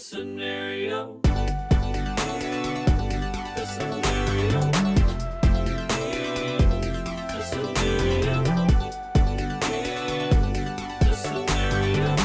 scenario. The scenario. The scenario. The scenario.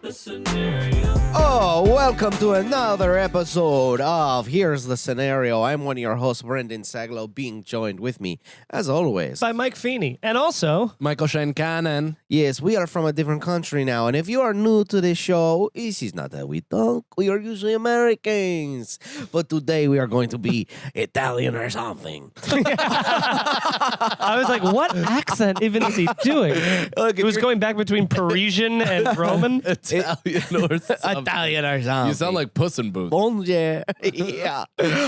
The scenario. Oh, welcome to another episode of Here's the Scenario. I'm one of your hosts, Brendan Saglow, being joined with me, as always, by Mike Feeney. And also, Michael Shankanen. Yes, we are from a different country now, and if you are new to this show, this is not how we talk. We are usually Americans, but today we are going to be Italian or something. I was like, what accent even is he doing? Look, It was going back between Parisian and Roman. Italian or something. Italian or something. You sound like Puss in Boots. Bonjour. Yeah. Yeah,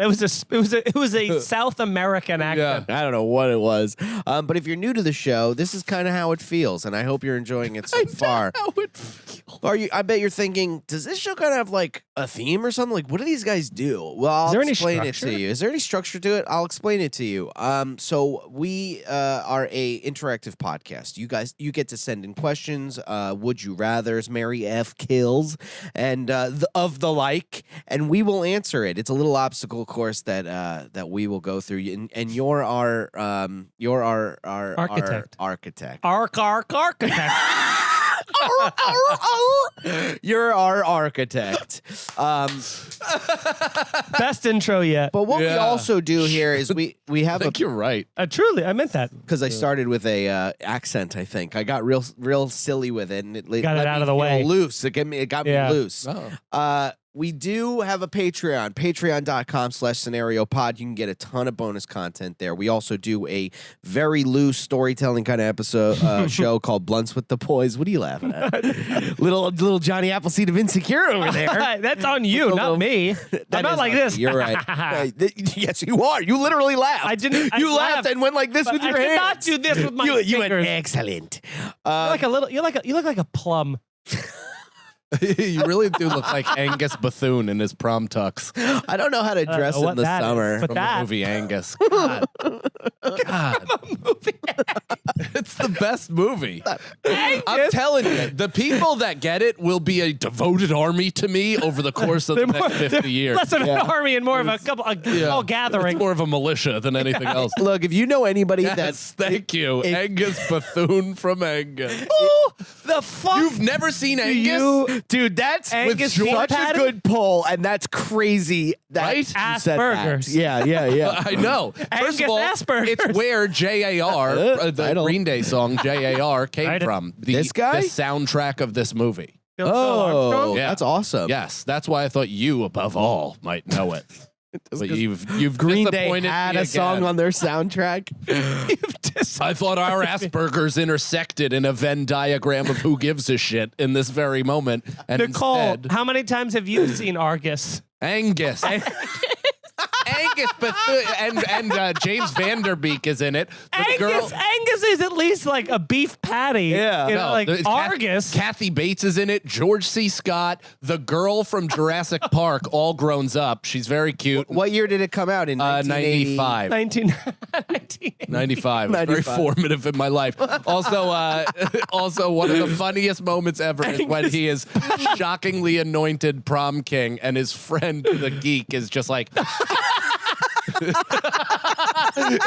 it was a South American accent. I don't know what it was. But if you're new to the show, this is kind of how it feels, and I hope you're enjoying it so far. How it feels. I bet you're thinking, does this show kind of have like a theme or something? Like, what do these guys do? Well, I'll there any explain it structure? to you. Is there any structure to it? I'll explain it to you. So we are a interactive podcast. You get to send in questions, would you rathers, Mary F. kills, and of the like, and we will answer it. It's a little obstacle course that we will go through, and you're our Architect. architect. Architect. You're our architect. Best intro yet. But what we Yeah. also do here is we I have think you're right. Truly, I meant that. because I started with a accent. I think I got real silly with it, and it Got it out of the way. Loose. It got me Yeah. loose. Oh. We do have a Patreon, patreon.com/scenariopod. You can get a ton of bonus content there. We also do a very loose storytelling kind of episode show called Blunts with the Boys. What are you laughing at? little Johnny Appleseed of Insecure over there. That's on you, not me. That I'm not is like on this. you. You're right. Yes, you are. You literally laughed. I didn't. I You laughed and went like this but with your I did hands. not do this with my You went fingers. excellent. You look like a plum. You really do look like Angus Bethune in his prom tux I don't know how to dress what in the that is, summer. but from that- the movie Angus. God. It's the best movie. I'm telling you, the people that get it will be a devoted army to me over the course of the next 50 years. Less of an army and more of a small gathering. It's more of a militia than anything else. Look, if you know anybody Yes, that's thank you. Angus Bethune from Angus. Oh, the fuck? You've never seen Angus? dude, that's Angus with beef such patty? a good poll, and that's crazy. That Right? you said Asperger's. that. Yeah. I know. First Angus of all, Asperger's. it's where J.A.R., the title. Green Day song J.A.R. came Right. from. This guy? The soundtrack of this movie. Oh, Yeah. that's awesome. Yes, that's why I thought you, above all, might know it. But you've Green Day disappointed had me a song again. on their soundtrack. I thought our Asperger's intersected in a Venn diagram of who gives a shit in this very moment. And Nicole, instead, how many times have you seen Argus? Angus. Angus Bethune and James Vanderbeek is in it. But the girl, Angus is at least like a beef patty. Yeah. You know, No, like it's Argus. Kathy Bates is in it. George C. Scott, the girl from Jurassic Park, all grown up. She's very cute. What year did it come out in? 1980? 95. 19. 95. It was very 95. formative in my life. Also, also one of the funniest moments ever is when he is shockingly anointed prom king, and his friend, the geek, is just like. Is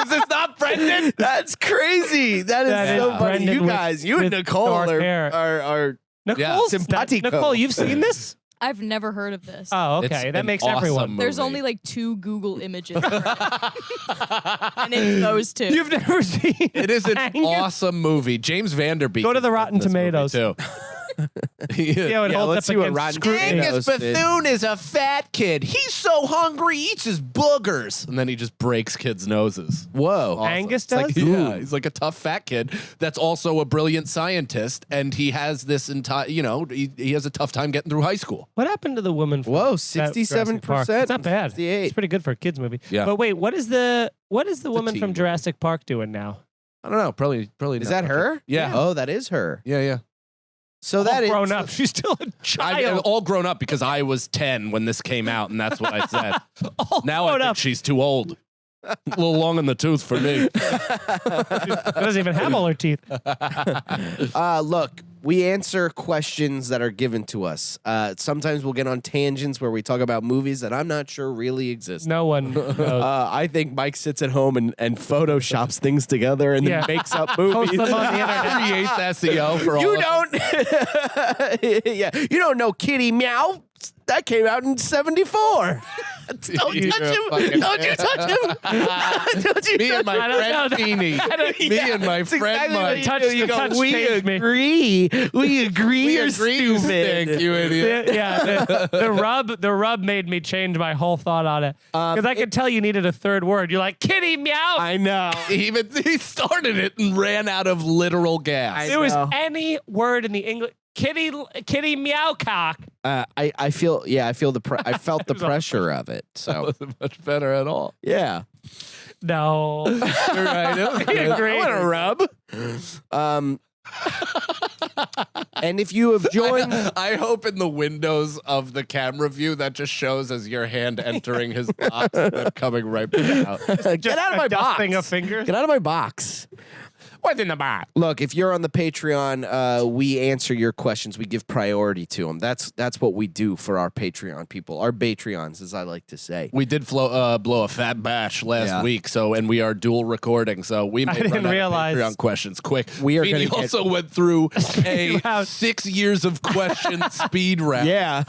this not Brendan? That's crazy. That That is so is funny. Brendan You with- guys, you and with Nicole dark hair. are Nicole, simpatico. Nicole, you've seen this? I've never heard of this. Oh, It's okay. That an makes awesome everyone. movie. There's only like 2 Google images. And it's those 2. You've never seen It is an Angus? awesome movie. James Vanderbeek. Go to the is in Rotten this movie, Tomatoes. too. Yeah, it holds let's up see what against Rotten scrutiny. Tomatoes Angus did. Bethune is a fat kid. He's so hungry, he eats his boogers. And then he just breaks kids' noses. Whoa. Awesome. Angus It's like, does? yeah, he's like a tough fat kid that's also a brilliant scientist, and he has this entire, he has a tough time getting through high school. What happened to the woman? From Whoa, that Jurassic Park? 67%. It's not bad. 68. It's pretty good for a kids movie. Yeah. But wait, what is the woman teen from movie. Jurassic Park doing now? I don't know, probably. Is that her? Yeah. Oh, that is her. Yeah. So that is grown up. She's still a I'm child. all grown up because I was 10 when this came out, and that's what I said. All Now I grown think up. she's too old. A little long in the tooth for me. She doesn't even have all her teeth. Look, we answer questions that are given to us. Sometimes we'll get on tangents where we talk about movies that I'm not sure really exist. No one knows. I think Mike sits at home and photoshops things together and then Yeah. makes up Post movies. them on the internet. Creates SEO for all You of them. don't. Yeah, you don't know Kitty Meow. That came out in '74. Don't You touch him. fucking- Don't you touch him. Don't you Me and touch my I don't know friend that. Feeney. Me and my That's friend exactly what Mike. you Touch- do. You the go, touch we changed me." agree. We agree. We You're agree you stupid. stink, you idiot. The rub made me change my whole thought on it because I could tell you needed a third word. You're like kitty meow. I know. He started it and ran out of literal gas. It was know. any word in the English. Kitty meow cock. I feel. Yeah, I feel I felt the pressure of it. So Wasn't much better at all. yeah. No. You're right. It was I good. agree. I want to rub. And if you have joined, I hope in the windows of the camera view that just shows as your hand entering his box and then coming right back out. get out of my box. Dusting of fingers. Get out of my box. What's in the box? Look, if you're on the Patreon, we answer your questions. We give priority to them. That's what we do for our Patreon people, our Patreons, as I like to say. We did blow a fat bash last Yeah. week, and we are dual recording, so we may didn't run out of realize- Patreon questions quick. We are Feeney gonna get- also went through a Wow. 6 years of questions speed round. Yeah.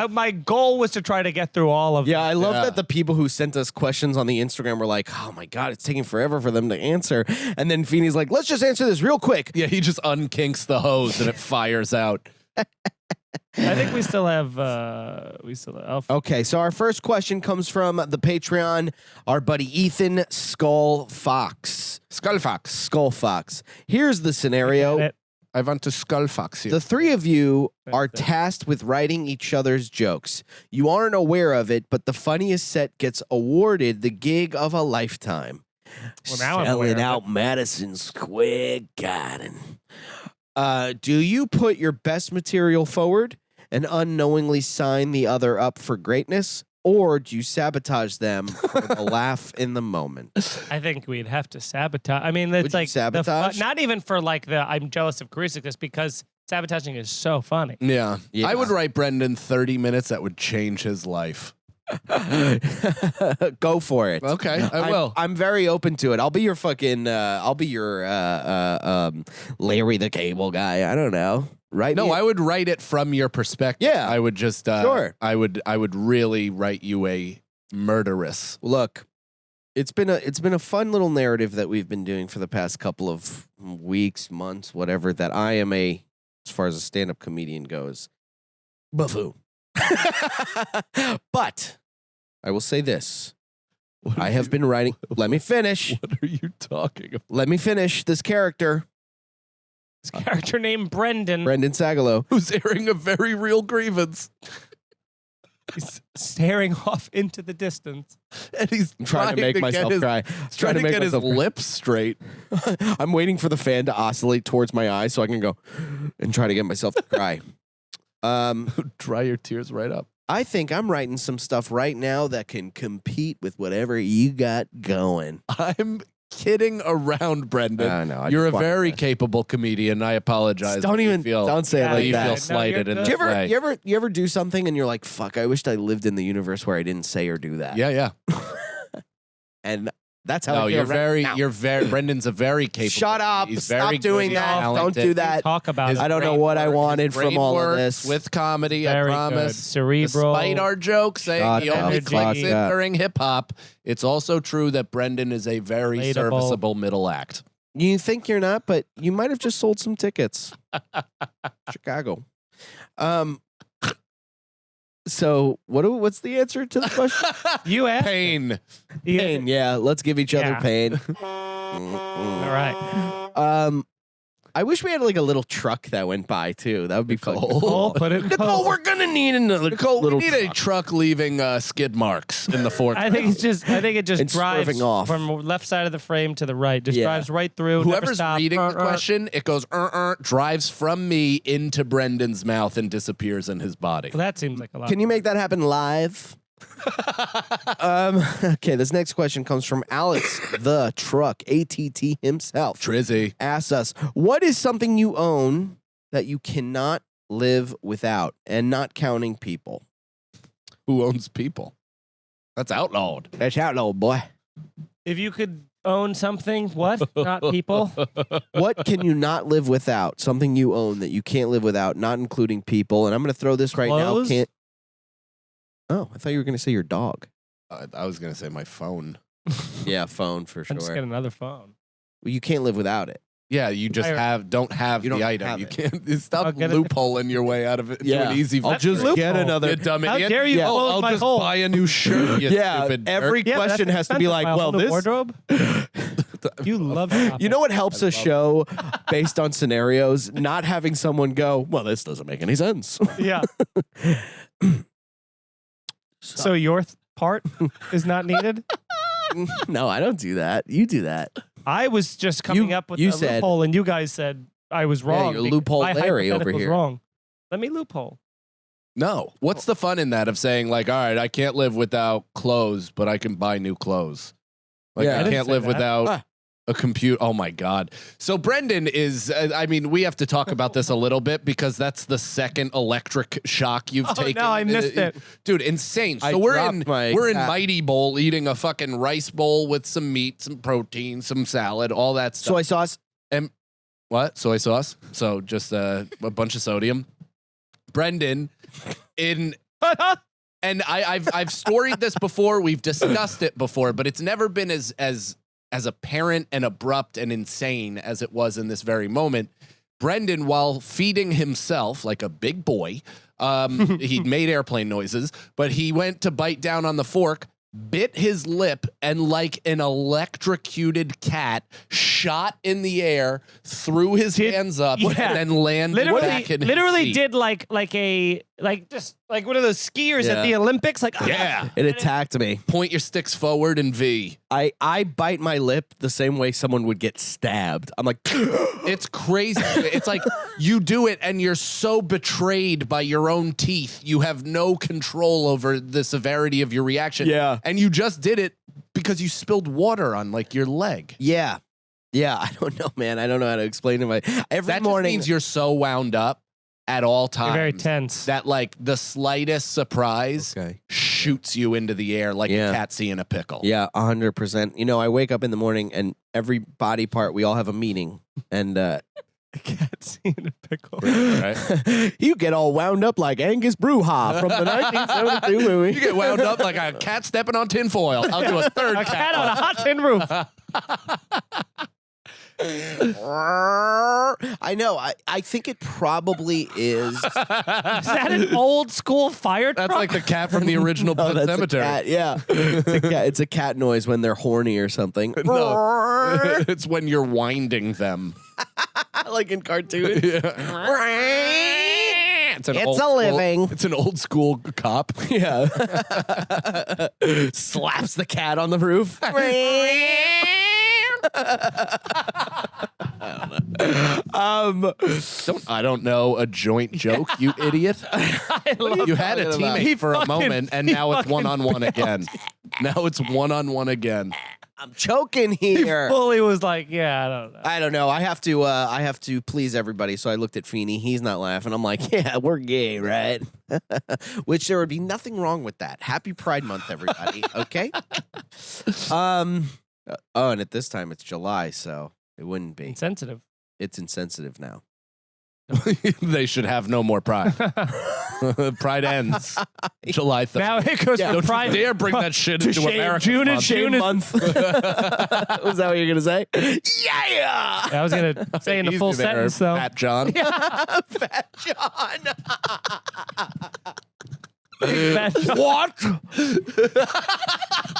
My goal was to try to get through all of Yeah, them. I love Yeah. that the people who sent us questions on the Instagram were like, oh my God, it's taking forever for them to answer. And then Feeney's like, let's just answer this real quick. Yeah, he just unkinks the hose and it fires out. I think we still have. Okay, so our first question comes from the Patreon, our buddy Ethan Skull Fox. Skull Fox. Here's the scenario. I want to skull fox you. The three of you are tasked with writing each other's jokes. You aren't aware of it, but the funniest set gets awarded the gig of a lifetime. Well, now I'm aware Selling of out Madison Square Garden. Do you put your best material forward and unknowingly sign the other up for greatness? Or do you sabotage them with a laugh in the moment? I think we'd have to sabotage. I mean, Would it's you like sabotage? not even for like the I'm jealous of Greasicus because sabotaging is so funny. Yeah. Yeah. I would write Brendan 30 minutes that would change his life. Go for it. Okay, I will. I'm very open to it. I'll be your fucking. I'll be your Larry the Cable Guy. I don't know. Right? No, I would write it from your perspective. Yeah. I would just Sure. I would really write you a murderous. Look. It's been a fun little narrative that we've been doing for the past couple of weeks, months, whatever. That I am as far as a stand-up comedian goes, buffoon. But I will say this: I have been writing. Let me finish. What are you talking about? Let me finish this character, This character named Brendan. Brendan Sagalow. Who's airing a very real grievance. He's staring off into the distance. And he's I'm trying to make myself cry. He's trying to get his lips straight. I'm waiting for the fan to oscillate towards my eyes so I can go and try to get myself to cry. Dry your tears right up. I think I'm writing some stuff right now that can compete with whatever you got going. I'm kidding around, Brendan. No, I You're a just wanted very to- capable comedian. I apologize. Don't that you even feel, don't say it Yeah, like you that. feel No, slighted you're in good. this Do you way. you ever do something and you're like, fuck, I wished I lived in the universe where I didn't say or do that. Yeah. And that's how No, I feel you're very Brendan's a very capable. Shut up. He's Stop very doing good, that. Don't talented. do that. Talk about His it. I don't know brain what I works- wanted his from brain all of works this. with comedy. Very I promise. good. Cerebral. Despite our jokes saying Shut he the only fuck kicks it up. during hip hop, it's also true that Brendan is a very Relatable. serviceable middle act. You think you're not, but you might have just sold some tickets. Chicago. So what's the answer to the question? You asked. Pain. Pain. Yeah, let's give each other Yeah. pain. All right. I wish we had like a little truck that went by too. That would be fun. Nicole, put it. Nicole, we're gonna need another Nicole, we little need a truck. truck leaving skid marks in the fourth. I think it just And drives swerving off. from left side of the frame to the right. Just Yeah. drives right through. never Whoever's stops. reading the question, it goes drives from me into Brendan's mouth and disappears in his body. Well, that seems like a lot. Can you make that happen live? Okay, this next question comes from Alex the Truck, ATT himself. Trizzy. Asks us, what is something you own that you cannot live without, and not counting people. Who owns people? That's outlawed. That's outlawed, boy. If you could own something, what? Not people. What can you not live without? Something you own that you can't live without, not including people. And I'm going to throw this right Clothes? now. Can't. Oh, I thought you were going to say your dog. I was gonna say my phone. Yeah, phone for I just get sure. another phone. Well, you can't live without it. Yeah, you just don't have You don't the item. have You it. can't I'll stop get it. loopholing your way out of it. Do an easy. I'll fix. just Loophole. get another. You dumb How idiot. dare you Yeah, close I'll my just hole? buy a new shirt. You Yeah, stupid every jerk. Yeah, question has that's to be like, expensive. well, My this. wardrobe. You love shopping. You know what helps a show based on scenarios? Not having someone go, well, this doesn't make any sense. Yeah. So your part is not needed. No, I don't do that. You do that. I was just coming up with you a said- loophole, and you guys said I was wrong. you're because loophole my Larry over hypothetical's here. Wrong. Let me loophole. No. What's the fun in that of saying like, all right, I can't live without clothes, but I can buy new clothes. Like Yeah. I I didn't can't say live that. without Ah. a computer. Oh my God. So Brendan is, I mean, we have to talk about this a little bit because that's the second electric shock you've taken. no, I missed it. Dude, insane. I So we're dropped my we're in cap. Mighty Bowl eating a fucking rice bowl with some meat, some protein, some salad, all that stuff. Soy sauce. What? Soy sauce? So just a bunch of sodium. Brendan, and I've storied this before. We've discussed it before, but it's never been as apparent and abrupt and insane as it was in this very moment. Brendan, while feeding himself like a big boy, he'd made airplane noises, but he went to bite down on the fork, bit his lip, and like an electrocuted cat, shot in the air, threw his hands up, Yeah. and then landed back in his literally seat. did like just like one of those skiers Yeah. at the Olympics. Like Yeah. It attacked me. Point your sticks forward and V. I bite my lip the same way someone would get stabbed. I'm like, It's crazy. It's like you do it and you're so betrayed by your own teeth. You have no control over the severity of your reaction. Yeah. And you just did it because you spilled water on like your leg. yeah. Yeah, I don't know, man. I don't know how to explain it. Every That morning. just means you're so wound up at all times. You're very tense. That like the slightest surprise Okay. shoots you into the air like Yeah. a cat seeing a pickle. Yeah, 100%. You know, I wake up in the morning and every body part, we all have a meeting. And Cat seeing a pickle. Right? you get all wound up like Angus Bruja from the 1972 movie. You get wound up like a cat stepping on tinfoil. I'll do a third A cat. cat on a hot tin roof. I know. I think it probably is. Is that an old school fire truck? That's like the cat from the original Oh, Pet that's a Cemetery. cat. Yeah, it's a cat noise when they're horny or something. No, it's when you're winding them. Like in cartoons. It's, an It's old a school- living. It's an old school cop. Yeah. Slaps the cat on the roof. I don't know a joint joke, you idiot. You had a talking about? teammate for a fucking- moment, and he now it's fucking one-on-one again. Now it's one-on-one again. I'm choking here. Fully was like, yeah, I don't know. I don't know. I have to please everybody. So I looked at Feeney. He's not laughing. I'm like, yeah, we're gay, right? Which there would be nothing wrong with that. Happy Pride Month, everybody. Okay. Oh, and at this time it's July, so it wouldn't be. Insensitive. It's insensitive now. They should have no more pride. Pride ends July 3rd. Now it goes Yeah. from Don't Pride. you dare bring that shit into shame. America. June and month. June is- month. Was that what you're gonna say? Yeah. I was gonna say in the Easy full there, sentence though. Fat John. Fat John. Fat John. What?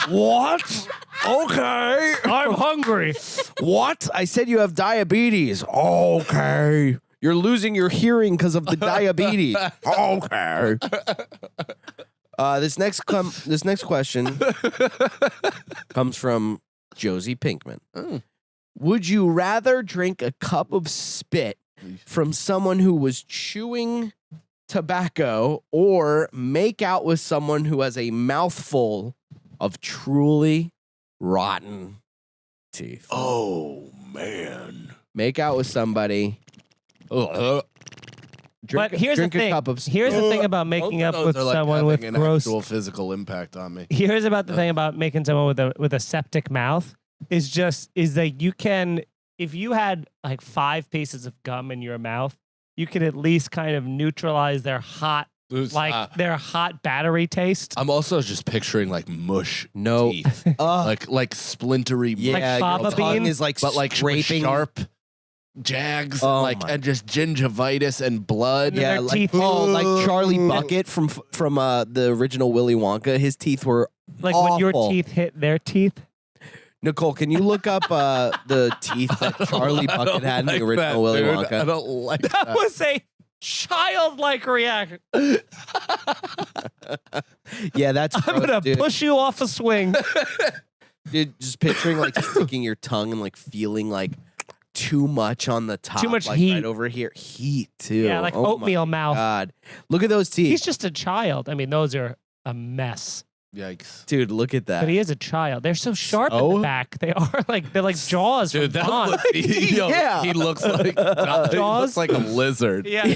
What? Okay. I'm hungry. What? I said you have diabetes. Okay. You're losing your hearing because of the diabetes. Okay. This next question comes from Josie Pinkman. Would you rather drink a cup of spit from someone who was chewing tobacco or make out with someone who has a mouthful of truly rotten teeth? Oh, man. Make out with somebody But here's the drink a thing. cup of. Here's the thing about making up with someone with an gross. actual physical impact on me. Here's about the thing about making someone with a septic mouth is that you can, if you had like 5 pieces of gum in your mouth, you could at least kind of neutralize their hot battery taste. I'm also just picturing like mush No. teeth, like splintery. Yeah, fava your tongue bean? is like but like scraping. sharp jags, Oh like my- and just gingivitis and blood. Yeah, Yeah, their like teeth- like Charlie Bucket from the original Willy Wonka. His teeth were Like when your awful. teeth hit their teeth. Nicole, can you look up the teeth that Charlie Bucket had in the original Willy Wonka? I don't like That that. was a childlike reaction. Yeah, that's I'm gross, gonna dude. push you off a swing. Dude, just picturing like sticking your tongue and like feeling like too much on the top, Too much like, heat. right over here. Heat too. Yeah, like Oh my oatmeal mouth. God, look at those teeth, He's just a child. I mean, those are a mess. Yikes. dude. Look at that. But he is a child. They're so sharp in So? the back. They're like jaws. Dude, from that Dawn. Yeah. he looks like he Jaws? looks like a lizard. Yeah.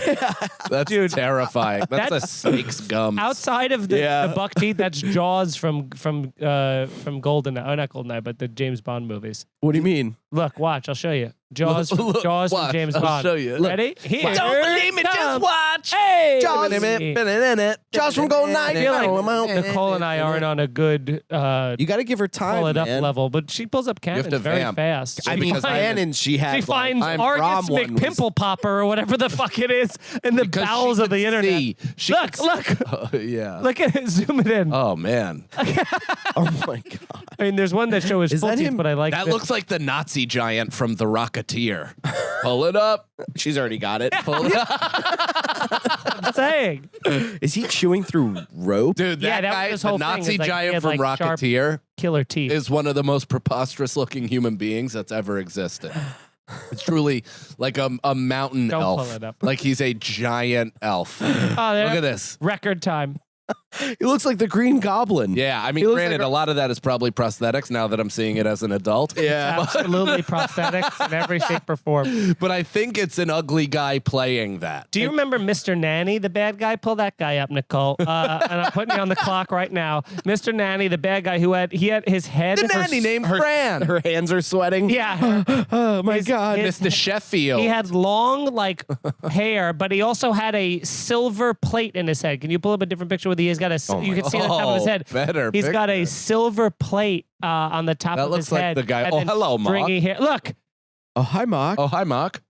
That's Dude, terrifying. That's a that's- snake's gum. Outside of the Yeah. buck teeth, that's Jaws from Goldeneye. Oh, not Goldeneye, but the James Bond movies. What do you mean? Look, watch. I'll show you. Jaws from Look, Jaws from watch, James I'll Bond. show you. Ready? Here. Don't believe me, just come. watch. Hey. Jaws from Goldeneye. I feel like Nicole and I aren't on a good You got to give her time, pull it up man. level, but she pulls up have cannons to very vamp. fast. I She mean, finds- Cannon, she had. She finds like, Argus prom one was- McPimple Popper or whatever the fuck it is in the Because bowels she of the could internet. see. She Look, could look, yeah. look at it. Zoom it in. Oh man, Oh my God. I mean, there's one that shows Is full that teeth, him? but I like that this. looks like the Nazi giant from The Rocketeer. Pull it up. She's already got it. Pull it up. I'm saying. Is he chewing through rope? Dude, that Yeah, that was guy, his the whole thing, Nazi is like he giant had, from like, sharp- Rocketeer, Killer teeth. is one of the most preposterous looking human beings that's ever existed. It's truly like a mountain Don't elf. pull it up. Like he's a giant elf. Oh, Look there. at this. Record time. He looks like the Green Goblin. Yeah, I mean, He looks granted, like a lot of that is probably prosthetics now that I'm seeing it as an adult. Yeah. Absolutely prosthetics in every shape or form. But I think it's an ugly guy playing that. Do you remember Mr. Nanny, the bad guy? Pull that guy up, Nicole. And I'm putting you on the clock right now. Mr. Nanny, the bad guy who had his head. The nanny named Fran. Her hands are sweating. Yeah. Oh my His- God. his- Mr. Sheffield. He had long, like, hair, but he also had a silver plate in his head. Can you pull up a different picture where he's got a? Oh You my can see on the top of his head. better He's got a picture. silver plate on the top That of looks his like head. the guy- and oh, then hello, Mark. stringy hair. Look, Oh, hi, Mark. Oh, hi, Mark.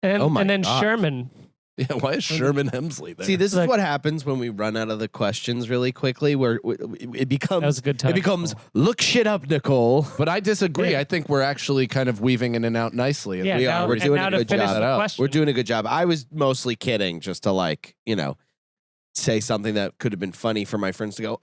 and, Oh my and then God. Sherman. Yeah, why is Sherman Hemsley there? See, this is Look. what happens when we run out of the questions really quickly, where it becomes That was a good time, It becomes Nicole. look shit up, Nicole. But I disagree. Yeah. I think we're actually kind of weaving in and out nicely. Yeah, we now, are. We're and doing now a to good finish job. the question. We're doing a good job. I was mostly kidding, just to like, say something that could have been funny for my friends to go.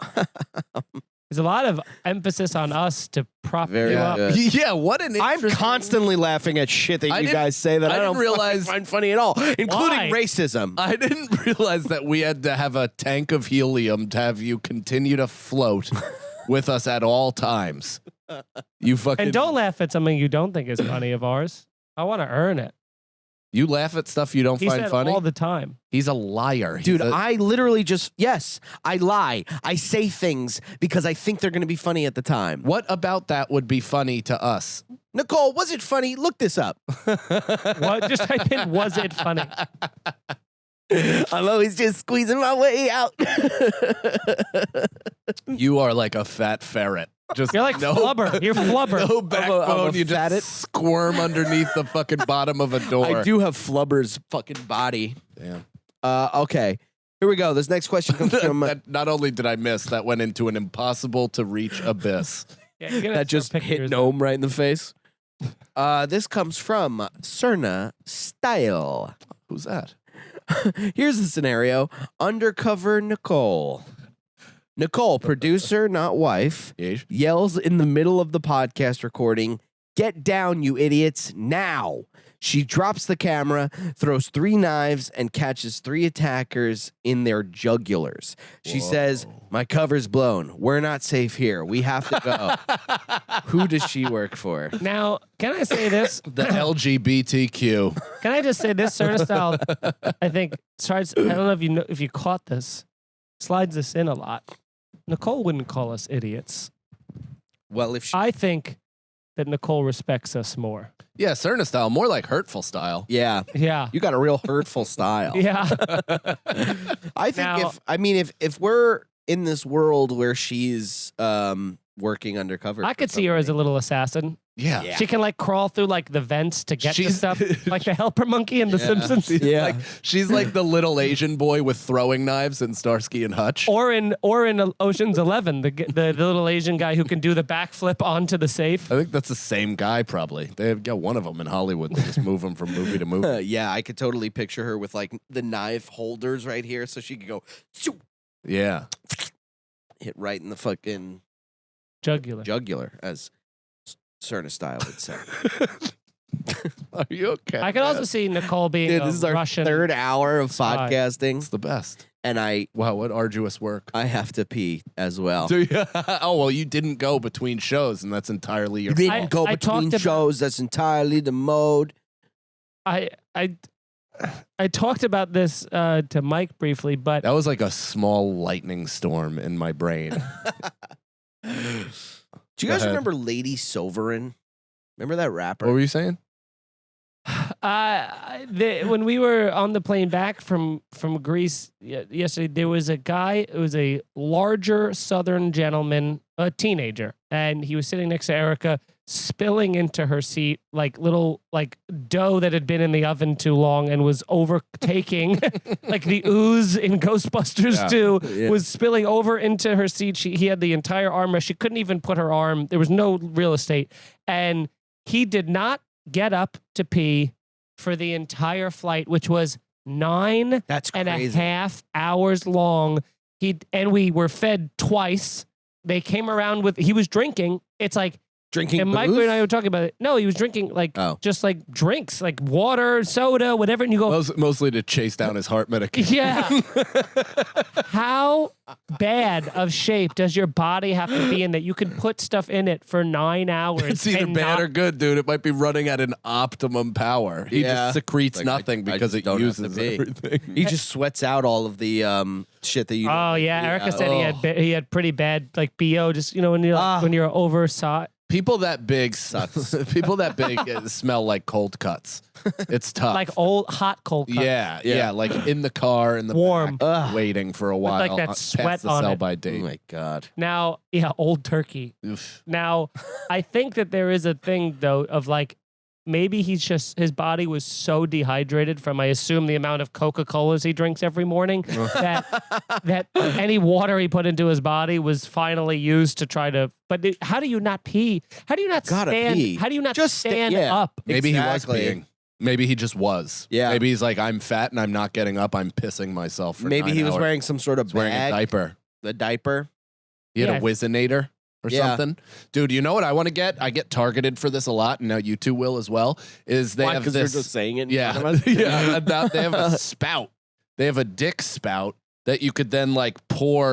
There's a lot of emphasis on us to prop Very you up. good. Yeah, what an I'm interesting... constantly laughing at shit that I you didn't- guys say that I I, don't didn't realize- find funny at all, including Why? racism. I didn't realize that we had to have a tank of helium to have you continue to float with us at all times. You fucking... And don't laugh at something you don't think is funny of ours. I want to earn it. You laugh at stuff you don't He find said funny? all the time. He's a liar. He's Dude, a- I literally yes, I lie. I say things because I think they're going to be funny at the time. What about that would be funny to us? Nicole, was it funny? Look this up. What? Just type in, was it funny? I'm always just squeezing my way out. You are like a fat ferret. Just You're like no, flubber. You're flubber. no backbone. a You just fatted- squirm underneath the fucking bottom of a door. I do have Flubber's fucking body. Damn. Okay. Here we go. This next question comes from That not only did I miss, that went into an impossible to reach abyss. Yeah, you're gonna that just start picking hit yours Gnome right in the face. This comes from Cerna Style. Who's that? Here's the scenario. Undercover Nicole. Nicole, producer, not wife, Yeesh. yells in the middle of the podcast recording, Get down, you idiots, now. She drops the camera, throws 3 knives, and catches 3 attackers in their jugulars. She says, my cover's blown. We're not safe here. We have to go. Who does she work for? Now, can I say this? The LGBTQ. Can I just say this? Certain style, I think, starts. I don't know if you caught this. Slides this in a lot. Nicole wouldn't call us idiots. Well, if she... I think that Nicole respects us more. Yeah, certain style, more like hurtful style. Yeah. Yeah. You got a real hurtful style. Yeah. I think Now- if we're in this world where she's working undercover, I for could see her as a somebody- little assassin. Yeah. Yeah. She can like crawl through like the vents to get to She's- stuff, like the helper monkey in The Simpsons, Yeah. She's like the little Asian boy with throwing knives in Starsky and Hutch. or in Ocean's 11, the little Asian guy who can do the backflip onto the safe. I think that's the same guy, probably. They've got one of them in Hollywood. They just move them from movie to movie. Yeah, I could totally picture her with like the knife holders right here, so she could go shoo, Yeah. hit right in the fucking Jugular. jugular, as Cerna style would say. Are you okay? I could also see Nicole being Dude, a this is our Russian. 3rd hour of spy. podcasting, It's the best. and Wow, what arduous work. I have to pee as well. Do you? Oh, well, you didn't go between shows, and that's entirely your You didn't I- go I between talked about- shows. That's entirely the mode. I talked about this to Mike briefly, but That was like a small lightning storm in my brain. Do you Go guys ahead. remember Lady Silverin? Remember that rapper? What were you saying? when we were on the plane back from Greece yesterday, there was a guy. It was a larger Southern gentleman, a teenager, and he was sitting next to Erica, spilling into her seat like little like dough that had been in the oven too long and was overtaking, like the ooze in Ghostbusters Yeah. 2 Yeah. was spilling over into her seat. He had the entire armrest. She couldn't even put her arm. There was no real estate, and he did not get up to pee for the entire flight, which was 9 That's and crazy. a half hours long. And we were fed twice. They came around with, he was drinking. It's like, Drinking and Mike booze? and I were talking about it. No, he was drinking like Oh. just like drinks, like water, soda, whatever. And you go, Mostly to chase down his heart medication. yeah. How bad of shape does your body have to be in that you can put stuff in it for 9 hours? It's either and bad not- or good, dude. It might be running at an optimum power. He Yeah. just secretes Like, nothing I because just it don't have to uses pee. everything. He just sweats out all of the shit that you. Oh yeah, Erica said Oh. he had pretty bad like BO. Just when you're Ah. when you're oversized. People that big Sucks. People that big smell like cold cuts. It's tough. Like old hot cold cuts. yeah, Yeah. yeah, like in the car in the Warm. back, Ugh. waiting for a while. like that past sweat the on sell it. by Oh date. my god. Now, yeah, old turkey. Oof. Now, I think that there is a thing though of like maybe his body was so dehydrated from I assume the amount of Coca-Colas he drinks every morning that any water he put into his body was finally used to try to. But how do you not pee? How do you not Gotta stand? pee. How do you not Just stand yeah. up? Maybe Exactly. he was peeing. Maybe he just was. Yeah. Maybe he's like, I'm fat and I'm not getting up. I'm pissing myself. For Maybe 9 he was hours. wearing some sort of He's wearing a bag. diaper. The diaper. He had Yeah. a Wizinator or Yeah. something. Dude, you know what I want to get? I get targeted for this a lot, and now you two will as well. Is they Why? have Because they're this? just saying it. in Yeah, front of us? yeah. and now they have a spout. They have a dick spout that you could then like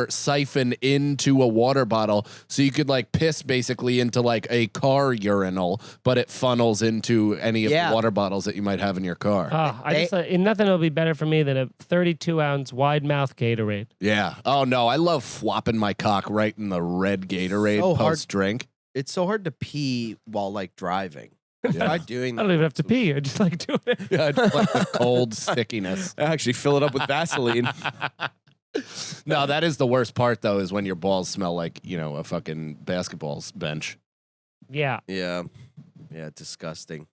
siphon into a water bottle, so you could like piss basically into like a car urinal, but it funnels into any of Yeah. the water bottles that you might have in your car. Nothing will be better for me than a 32-ounce wide mouth Gatorade. Yeah. Oh no, I love flopping my cock right in the red Gatorade So hard. post drink. It's so hard to pee while like driving. Try doing I that. don't even have to pee. I just like doing it. Yeah, I just like the cold stickiness. Actually, fill it up with Vaseline. No, that is the worst part though, is when your balls smell like, a fucking basketball bench. Yeah, Yeah. Yeah, disgusting.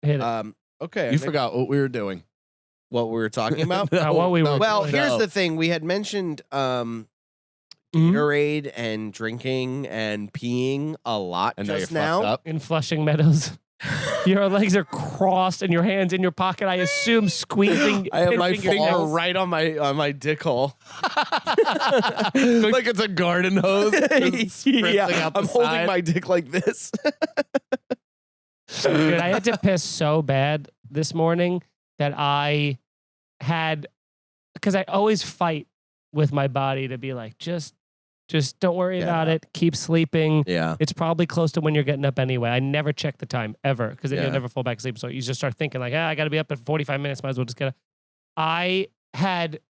hit it. Okay. I You think forgot what we were doing. what we were talking about? What we were Well, doing. here's the thing. We had mentioned Gatorade and drinking and peeing a lot And now you're just fucked now. up. In Flushing Meadows. Your legs are crossed and your hands in your pocket. I assume squeezing. I have my pinching your finger nipples. right on my dick hole. Like it's a garden hose. Just spritzing out the I'm holding side. my dick like this. Dude, I had to piss so bad this morning that I had, because I always fight with my body to be like, just don't worry about it. Keep sleeping. Yeah. It's probably close to when you're getting up anyway. I never check the time ever because then Yeah. you'll never fall back asleep. So you just start thinking like, I got to be up in 45 minutes. Might as well just get up. I had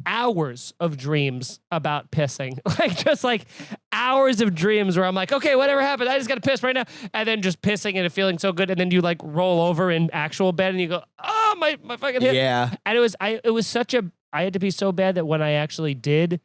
hours of dreams about pissing, like hours of dreams where I'm like, okay, whatever happened, I just got to piss right now, and then just pissing and it feeling so good, and then you like roll over in actual bed and you go, oh my fucking hip. Yeah. And it was such a, I had to be so bad that when I actually did,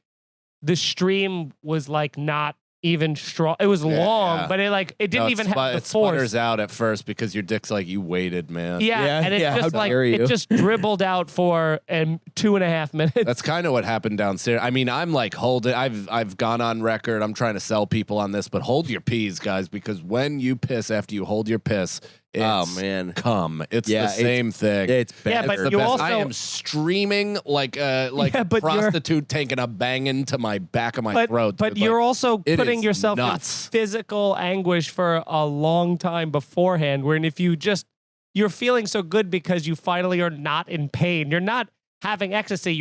the stream was like not even strong. It was long, but it didn't even have the it force. sputters out at first because your dick's like, you waited, man. Yeah, and it just how like dare you. it just dribbled out for 2.5 minutes. That's kind of what happened downstairs. I mean, I'm like, hold it. I've gone on record. I'm trying to sell people on this, but hold your peas, guys, because when you piss after you hold your piss, it's Oh, man. cum. It's Yeah, the same thing. It's bad. Yeah, but It's the you best. also- I am streaming like a Yeah, but you're- prostitute taking a banging to my back of my throat. But dude. you're Like, also it putting is yourself nuts. in physical anguish for a long time beforehand. Where if you're feeling so good because you finally are not in pain. You're not having ecstasy.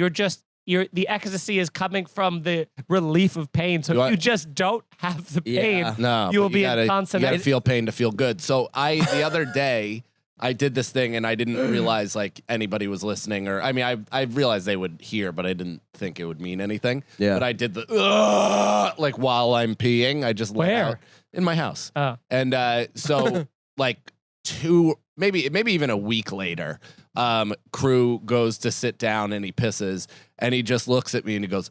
The ecstasy is coming from the relief of pain. So if you just don't have the pain, Yeah. No, you will but be gotta, in constant. You gotta feel pain to feel good. So the other day I did this thing and I didn't realize like anybody was listening, or I mean I realized they would hear, but I didn't think it would mean anything. Yeah. But I did the like while I'm peeing. I just let Where? out in my house. Oh. And so like maybe even a week later, Crew goes to sit down and he pisses and he just looks at me and he goes,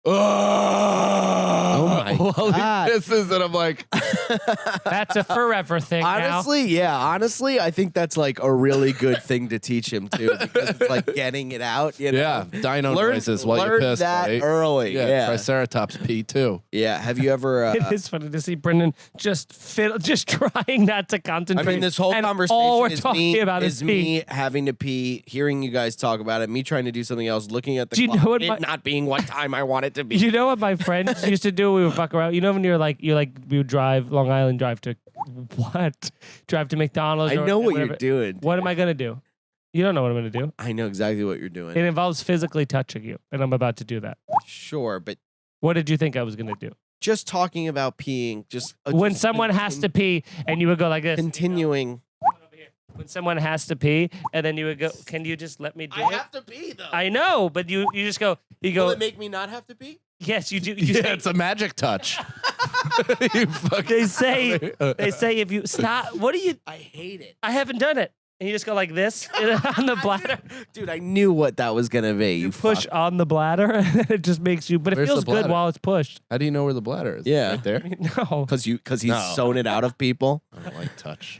oh my while God. he pisses, and I'm like, That's a forever thing now. Honestly, I think that's like a really good thing to teach him too, because it's like getting it out. You know? yeah, dino Learn, noises while you learn piss. that right? early. Yeah. Triceratops pee too. Yeah. Have you ever? It is funny to see Brendan just trying not to I concentrate. mean, this whole and conversation all we're is talking me, about is is pee. me having to pee, hearing you guys talk about it, me trying to do something else, looking at the Do you clock, know what it my- not being what time I want it to be. You know what my friends used to do? We would fuck around. You know when we would drive Long Island, drive to McDonald's. I or know what whatever. you're doing. What am I gonna do? You don't know what I'm gonna do. I know exactly what you're doing. It involves physically touching you, and I'm about to do that. Sure, but What did you think I was gonna do? just talking about peeing, just When just someone has to pee, and you would go like this. continuing. When someone has to pee, and then you would go, "Can you just let me do it?" to pee though. I know, but you just go. You Will go. it make me not have to pee? Yes, you do. You Yeah, say, it's a magic touch. You fucking they say if you stop. What do you? I hate it. I haven't done it. And you just go like this on the bladder. Dude, I knew what that was gonna be. You Push fuck. on the bladder, and then it just makes you. But it Where's feels the good bladder? while it's pushed. How do you know where the bladder is? Yeah. Right there. No, Cause he's No. sewn it out of people. I don't like touch.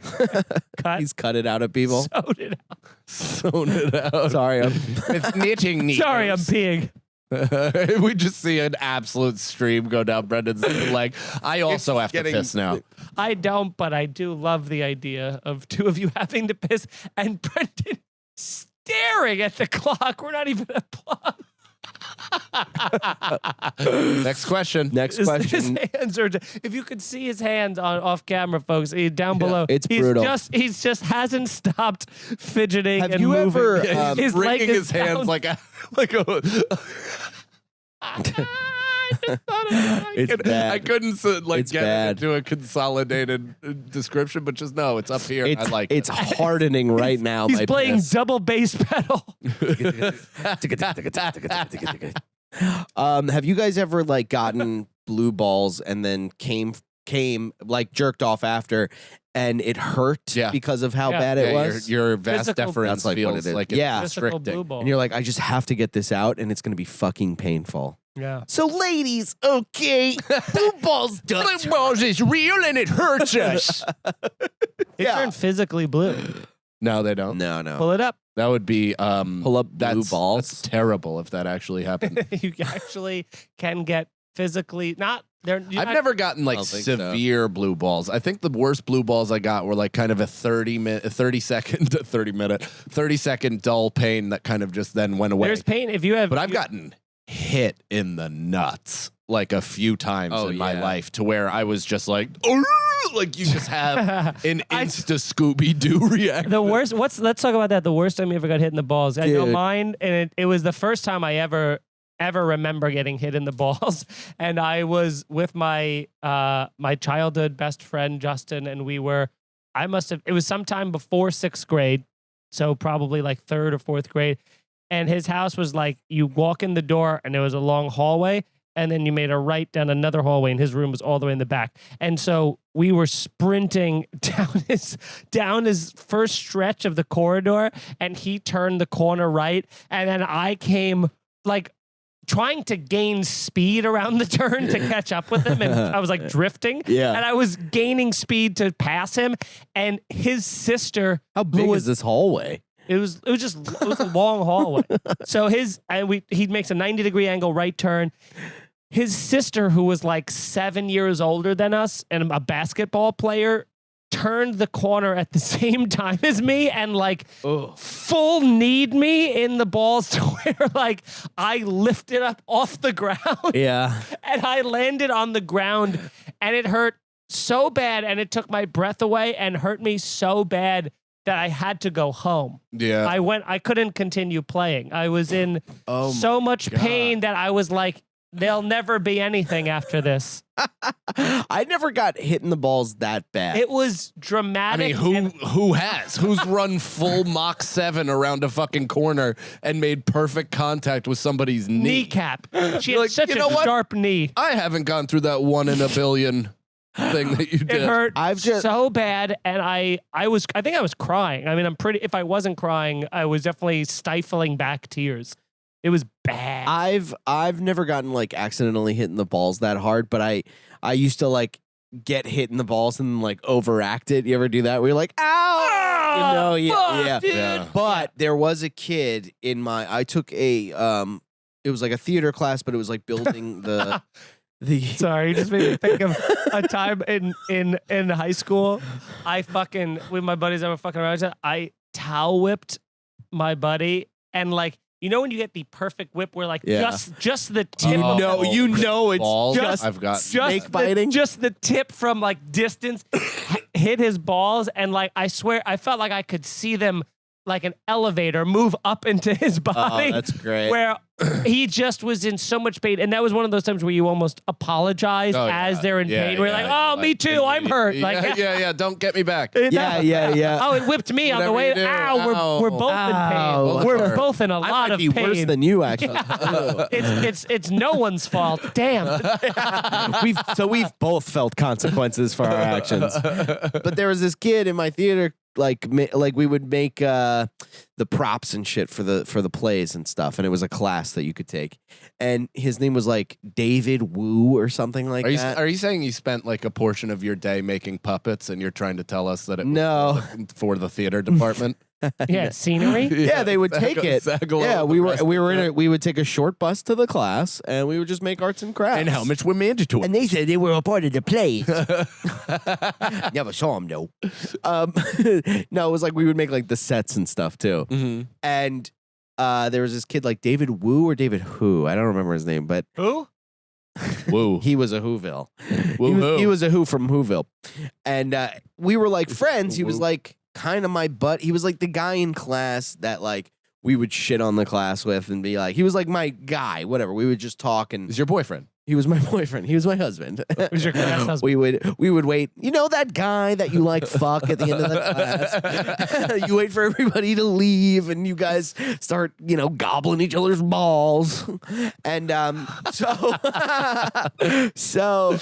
cut. He's cut it out of people. Sewed it out. Sewn it out. Sorry, It's knitting needles. Sorry, I'm peeing. We just see an absolute stream go down Brendan's leg. I also have to getting- piss now. I don't, but I do love the idea of two of you having to piss and Brendan staring at the clock. We're not even applauding. Next question. Next His question. hands are. If you could see his hands on off camera, folks, down below. it's he's brutal. He's just hasn't stopped fidgeting Have and you moving. ever, Yeah, um, he's his leg wringing is his hands down. like a. It's bad. I couldn't It's get bad. it into a consolidated description, but just no, it's up here. It's I like it's it. hardening right now. He's my playing piss. double bass pedal. Have you guys ever like gotten blue balls and then came like jerked off after and it hurt Yeah. because of how Yeah. bad it was? Your vas Physical- deferens That's like what feels it is. like it's Yeah. Physical restricting. blue ball. And you're like, I just have to get this out and it's gonna be fucking painful. Yeah. So ladies, okay, blue balls does balls is real and it hurts us. They Yeah. turn physically blue. No, they don't. No. Pull it up. That would be Pull up blue that's balls. That's terrible if that actually happened. You actually can get physically, not I've never gotten like don't think so. severe blue balls. I think the worst blue balls I got were like kind of a 30 second dull pain that kind of just then went away. There's pain if you have. But I've gotten hit in the nuts like a few times in my life to where I was just like, like you just have an insta Scooby Doo reaction. The worst. Let's talk about that. The worst time you ever got hit in the balls. I know mine, and it was the first time I ever remember getting hit in the balls. And I was with my my childhood best friend Justin, and it was sometime before 6th grade, so probably like 3rd or 4th grade. And his house was like, you walk in the door and there was a long hallway, and then you made a right down another hallway, and his room was all the way in the back. And so we were sprinting down his first stretch of the corridor, and he turned the corner right, and then I came like trying to gain speed around the turn to catch up with him, and I was like drifting. Yeah. And I was gaining speed to pass him, and his sister. How big is this hallway? It was a long hallway. So he makes a 90-degree angle right turn. His sister, who was like 7 years older than us and a basketball player, turned the corner at the same time as me and like full kneed me in the balls to where like I lifted up off the ground. Yeah. And I landed on the ground, and it hurt so bad, and it took my breath away and hurt me so bad that I had to go home. Yeah. I couldn't continue playing. I was in so much pain that I was like, there'll never be anything after this. I never got hit in the balls that bad. It was I dramatic. mean, who has? Who's run full Mach 7 around a fucking corner and made perfect contact with somebody's knee? Kneecap. She had Like, such you a know what? sharp knee. I haven't gone through that 1 in a billion thing that you did. It hurt so bad, and I think I was crying. I mean, if I wasn't crying, I was definitely stifling back tears. It was bad. I've never gotten like accidentally hit in the balls that hard, but I used to like get hit in the balls and like overact it. You ever do that? Where you're like, ow, Dude. But there was a kid I took a it was like a theater class, but it was like building the Sorry, you just made me think of a time in high school. With my buddies, I were fucking around. I towel whipped my buddy, and like, you know when you get the perfect whip where like just the tip, you know it's balls. just I've got snake biting. just the tip from like distance hit his balls, and like I swear I felt like I could see them like an elevator move up into his body. Oh, that's great. Where he just was in so much pain, and that was one of those times where you almost apologize as they're in pain. Where you're like, "Oh, me too, I'm hurt." Like, yeah, don't get me back. Yeah. Oh, it whipped me on the Whatever way. you do. Ow, we're both in Ow. pain. We're both in a I lot might of be pain. worse than you actually. It's no one's fault. Damn. We've both felt consequences for our actions. But there was this kid in my theater, like we would make the props and shit for the plays and stuff, and it was a class that you could take, and his name was like David Wu or something like that. Are you saying you spent like a portion of your day making puppets, and you're trying to tell us that it No. was for the theater department? Yeah, scenery. Yeah, they would take it. Yeah, we would take a short bus to the class, and we would just make arts and crafts. And how much were mandatory? And they said they were a part of the plays. Never saw them though. No, it was like we would make like the sets and stuff too. Mm-hmm. And there was this kid like David Wu or David Who, I don't remember his name, but Who? Woo. he was a Whoville. Woo-hoo. He was a Who from Whoville, and we were like friends. He was like kind of my butt. He was like the guy in class that like we would shit on the class with and be like, he was like my guy, whatever. We would just talk, and Is your boyfriend? he was my boyfriend. He was my husband. Who's your class husband? We would wait. You know that guy that you like fuck at the end of the class? You wait for everybody to leave, and you guys start, gobbling each other's balls. And so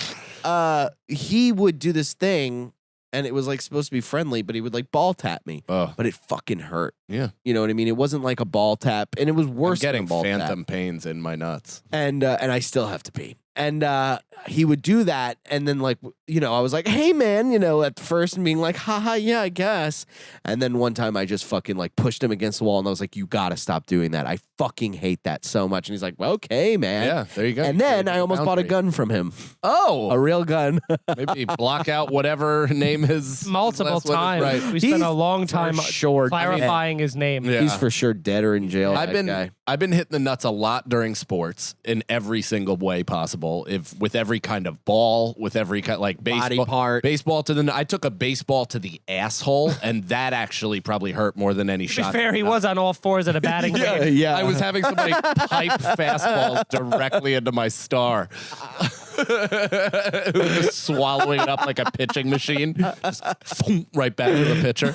he would do this thing, and it was like supposed to be friendly, but he would like ball tap me. Oh, But it fucking hurt. yeah. You know what I mean? It wasn't like a ball tap, and it was I'm worse than a getting ball phantom tap. pains in my nuts. And I still have to pee. And he would do that, and then like I was like, "Hey man," at first, and being like, "Haha, yeah, I guess." And then one time I just fucking like pushed him against the wall, and I was like, "You gotta stop doing that. I fucking hate that so much." And he's like, "Well, okay, man." Yeah, there you go. And then I almost bought a gun from him, a Oh, real gun. maybe block out whatever name his Multiple last one is, times. Right. We spent He's a long time for sure clarifying his name. Yeah. He's for sure dead or in jail. I've that been guy. I've been hitting the nuts a lot during sports in every single way possible. With every kind of ball, with every kind like Body baseball, part. baseball to the. I took a baseball to the asshole, and that actually probably hurt more than any To be shot. fair, he was on all fours at a batting cage. Yeah. I was having somebody pipe fastballs directly into my star. Just swallowing it up like a pitching machine, just right back to the pitcher.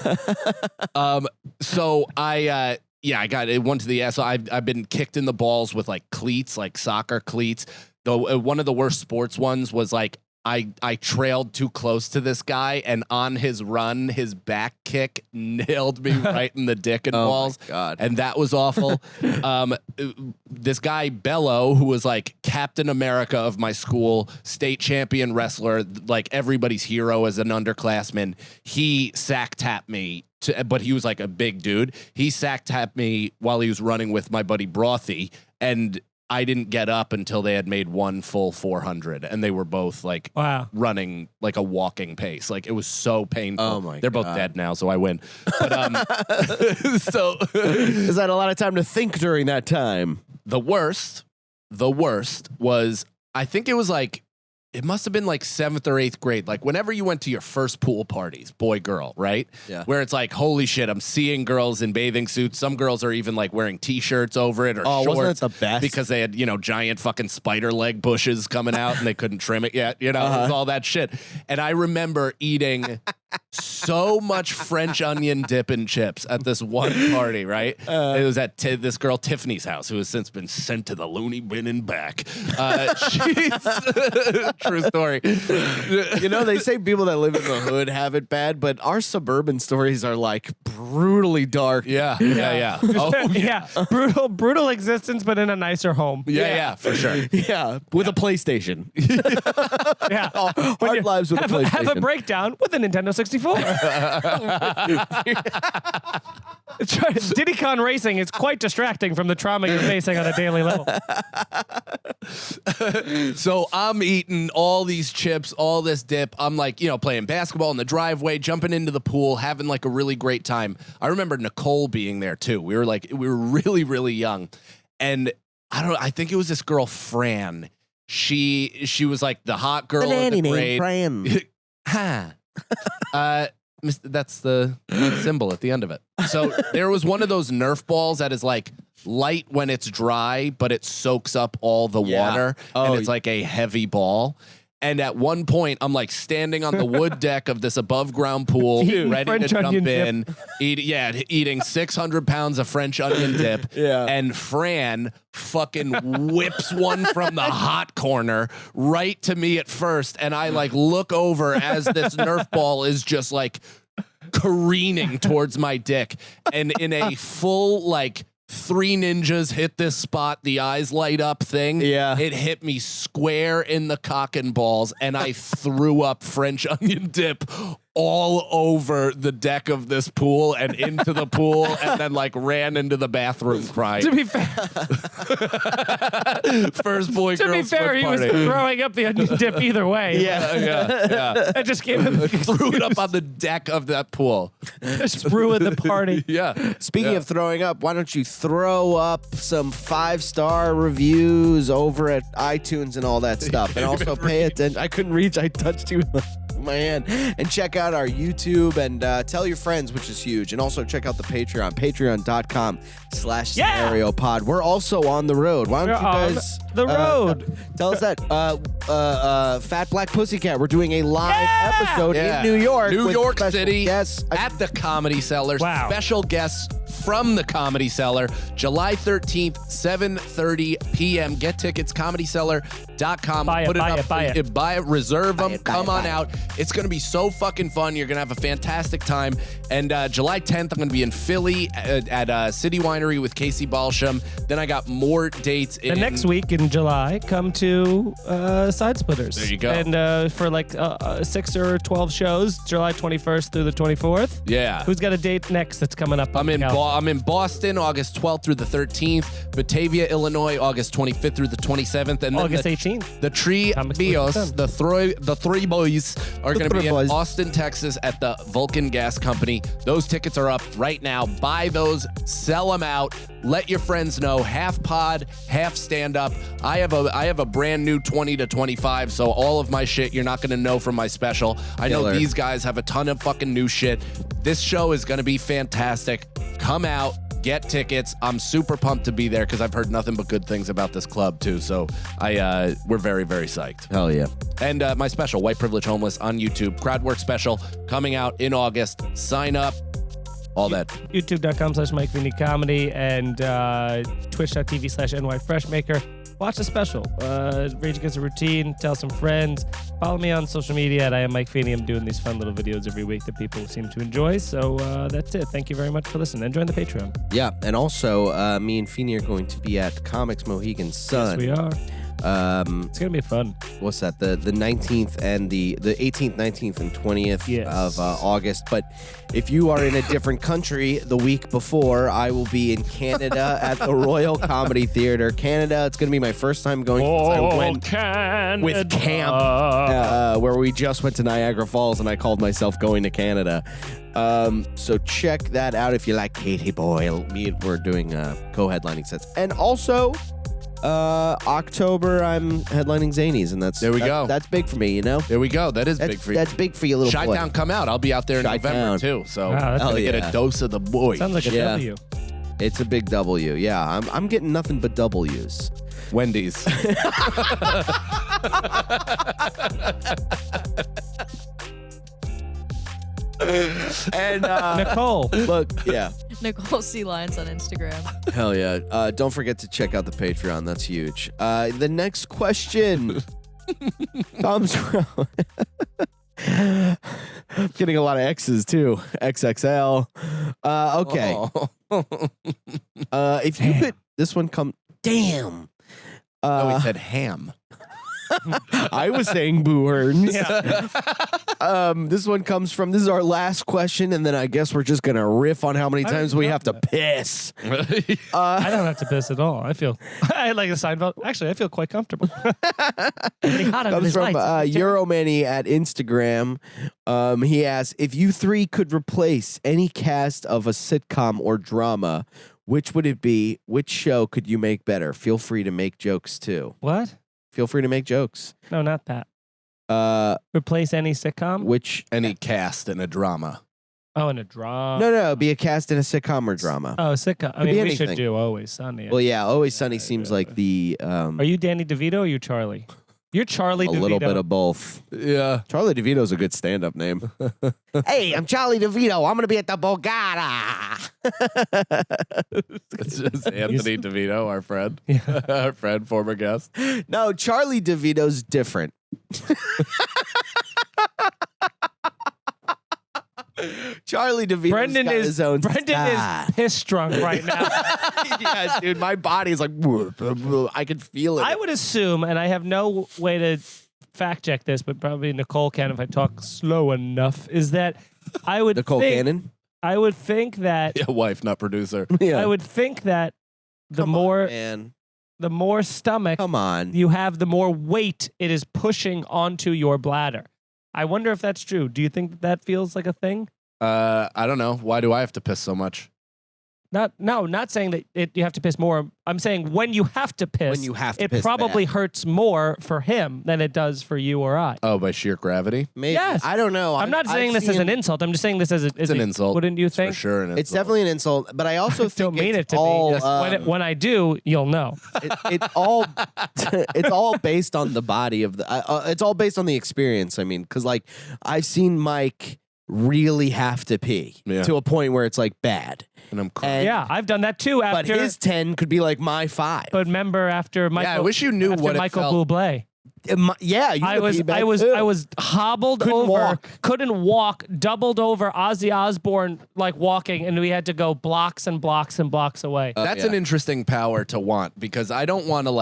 So I got it. Went to the ass. So I've been kicked in the balls with like cleats, like soccer cleats. Though one of the worst sports ones was like I trailed too close to this guy, and on his run, his back kick nailed me right in the dick and balls. my God. And that was awful. This guy, Bello, who was like Captain America of my school, state champion wrestler, like everybody's hero as an underclassman, he sack tapped me. But he was like a big dude. He sack tapped me while he was running with my buddy Brothy, and I didn't get up until they had made one full 400, and they were both like Wow. running like a walking pace. Like it was so painful. Oh, my They're both God. dead now, so I win. But so Is that a lot of time to think during that time? the worst was, I think it was like, it must have been like 7th or 8th grade. Like whenever you went to your first pool parties, boy, girl, right? Yeah. Where it's like, holy shit, I'm seeing girls in bathing suits. Some girls are even like wearing t-shirts over it or Oh, shorts. wasn't that the best? Because they had, giant fucking spider leg bushes coming out and they couldn't trim it yet. It was all that shit. And I remember eating so much French onion dip and chips at this one party, right? It was at this girl Tiffany's house, who has since been sent to the loony bin and back. She's true story. They say people that live in the hood have it bad, but our suburban stories are like brutally dark. Yeah. Oh, yeah. Brutal existence, but in a nicer home. yeah, for sure. Yeah, with a PlayStation. Yeah. Hard lives with a PlayStation. Have a breakdown with a Nintendo 64. Diddy Kong Racing is quite distracting from the trauma you're facing on a daily level. So I'm eating all these chips, all this dip. I'm like, playing basketball in the driveway, jumping into the pool, having like a really great time. I remember Nicole being there too. We were really, really young. And I think it was this girl, Fran. She was like the hot girl of the grade. Fran. That's the symbol at the end of it. So there was one of those Nerf balls that is like light when it's dry, but it soaks up all the Yeah. water, Oh, and it's like a heavy ball. And at one point, I'm like standing on the wood deck of this above ground pool, Eating ready French to jump onion in, eating 600 pounds of French onion dip. Yeah. And Fran fucking whips one from the hot corner right to me at first. And I like look over as this Nerf ball is just like careening towards my dick. And in a full like 3 ninjas hit this spot, the eyes light up thing. Yeah. It hit me square in the cock and balls, and I threw up French onion dip all over the deck of this pool and into the pool, and then like ran into the bathroom crying. To be fair, First boy girl he was party. throwing up the onion dip either way. Yeah. I just gave him Threw it up on the deck of that pool. just ruined the party. Yeah. Speaking of throwing up, why don't you throw up some 5-star reviews over at iTunes and all that stuff, and also pay attention. I couldn't reach. I touched you with my hand. And check out our YouTube and tell your friends, which is huge. And also check out the Patreon, patreon.com/scenariopod. We're also on the road. Why don't you We're on guys the road. tell us that Fat Black Pussycat. We're doing a live episode Yeah. in New York. New with York special City guests. at the Comedy Cellar. Wow. Special guests from the Comedy Cellar. July 13th, 7:30 p.m. Get tickets, Comedy Cellar. Feeney.com. Buy it, Put buy up. it. Buy it. Reserve them. buy it, Come buy on it. out. It's going to be so fucking fun. You're going to have a fantastic time. And July 10th, I'm going to be in Philly at City Winery with Casey Balsham. Then I got more dates. The next week in July, come to Side Splitters. There you go. And for like 6 or 12 shows, July 21st through the 24th. Yeah. Who's got a date next that's coming up? I'm in Cal? I'm in Boston, August 12th through the 13th. Batavia, Illinois, August 25th through the 27th. And then August the, 18th. The Tree Comics Bios, Book the three boys are going to three be boys. in Austin, Texas at the Vulcan Gas Company. Those tickets are up right now. Buy those, sell them out. Let your friends know. Half pod, half stand up. I have a brand new 20 to 25, so all of my shit you're not going to know from my special. I know Killer. these guys have a ton of fucking new shit. This show is going to be fantastic. Come out. Get tickets. I'm super pumped to be there because I've heard nothing but good things about this club too. So we're very, very psyched. Hell yeah. And my special, White Privilege Homeless, on YouTube, Crowdwork special, coming out in August. Sign up. All that. YouTube.com/Mike Feeney Comedy and Twitch.tv/NYFreshmaker. Watch the special. Rage Against the Routine. Tell some friends. Follow me on social media at I am Mike Feeney. I'm doing these fun little videos every week that people seem to enjoy. So that's it. Thank you very much for listening. And join the Patreon. Yeah, and also me and Feeney are going to be at Comics Mohegan Sun. Yes, we are. It's gonna be fun. What's that? The 19th and the 18th, 19th, and 20th Yes. of August. But if you are in a different country, the week before, I will be in Canada at the Royal Comedy Theater. Canada. It's going to be my first time going. since I went with camp, where we just went to Niagara Falls, and I called myself going to Canada. So check that out if you like Katie Boyle. We're doing co-headlining sets, and also. October, I'm headlining Zanies, and There we go. That's big for me, you know. There we go. That is big for you. That's big for you, little boy. Chi-Town, come out. I'll be out there in Chi-Town. November too. So Wow, that's I'm gonna hell get yeah. a dose of the boy. Sounds like a Yeah. W. It's a big W. Yeah, I'm getting nothing but W's. Wendy's. And Nicole. look, yeah, Nicole Sea Lions on Instagram. hell yeah. Don't forget to check out the Patreon. That's huge. The next question comes from. Getting a lot of X's too. XXL. Okay. Oh. If you could, this one come. Damn. Oh, he said ham. I was saying boo earns. Yeah. This one comes from. This is our last question, and then I guess we're just gonna riff on how many I times didn't we know have to that. piss. I don't have to piss at all. I feel I like a Seinfeld. Actually, I feel quite comfortable. Pretty hot under Comes these from lights. Euromanny at Instagram. He asks, if you three could replace any cast of a sitcom or drama, which would it be? Which show could you make better? Feel free to make jokes too. What? Feel free to make jokes. No, not that. Replace Replace any sitcom? which? Any cast in a drama. Oh, in a drama. No, be a cast in a sitcom or drama. Oh, sitcom. I Could be mean, we should anything. do Always Sunny. Well, yeah, Always Sunny seems like the Are you Danny DeVito or are you Charlie? You're Charlie a DeVito. little bit of both. Yeah. Charlie DeVito's a good stand-up name. Hey, I'm Charlie DeVito. I'm gonna be at the Borgata. It's just Anthony DeVito, our friend. Yeah. Our friend, former guest. No, Charlie DeVito's different. Charlie DeVito's Brendan got is his own Brendan style. is piss drunk right now. Yeah, dude, my body's like, I can feel it. I would assume, and I have no way to fact check this, but probably Nicole can if I talk slow enough, is that I would Nicole think, Cannon. I would think that Yeah, wife, not producer. Yeah, I would think that the Come on, more man. the more stomach Come on. you have, the more weight it is pushing onto your bladder. I wonder if that's true. Do you think that, that feels like a thing? I don't know. Why do I have to piss so much? Not saying that you have to piss more. I'm saying when you have to piss, When you have to it piss probably bad. hurts more for him than it does for you or I. Oh, by sheer gravity? Maybe. Yes. I don't know. I'm not saying I've this as an seen- insult. I'm just saying this as It's an insult. Wouldn't you For think? sure. An It's insult. definitely an insult, but I also think Don't mean it's it to all, be. When I do, you'll know. it's all it's all based on the body of the it's all based on the experience. I mean, because like I've seen Mike really have to pee Yeah. to a point where it's like bad. And I'm crying. Yeah, I've done that too. But After, his 10 could be like my 5. but remember after Michael. I wish you knew after what it Michael felt. Bublé. Yeah, you I could was pee bad I was too. I was hobbled Couldn't over, walk. couldn't walk, doubled over Ozzy Osbourne like walking, and we had to go blocks and blocks and blocks away. That's yeah. an interesting power to want because I don't want to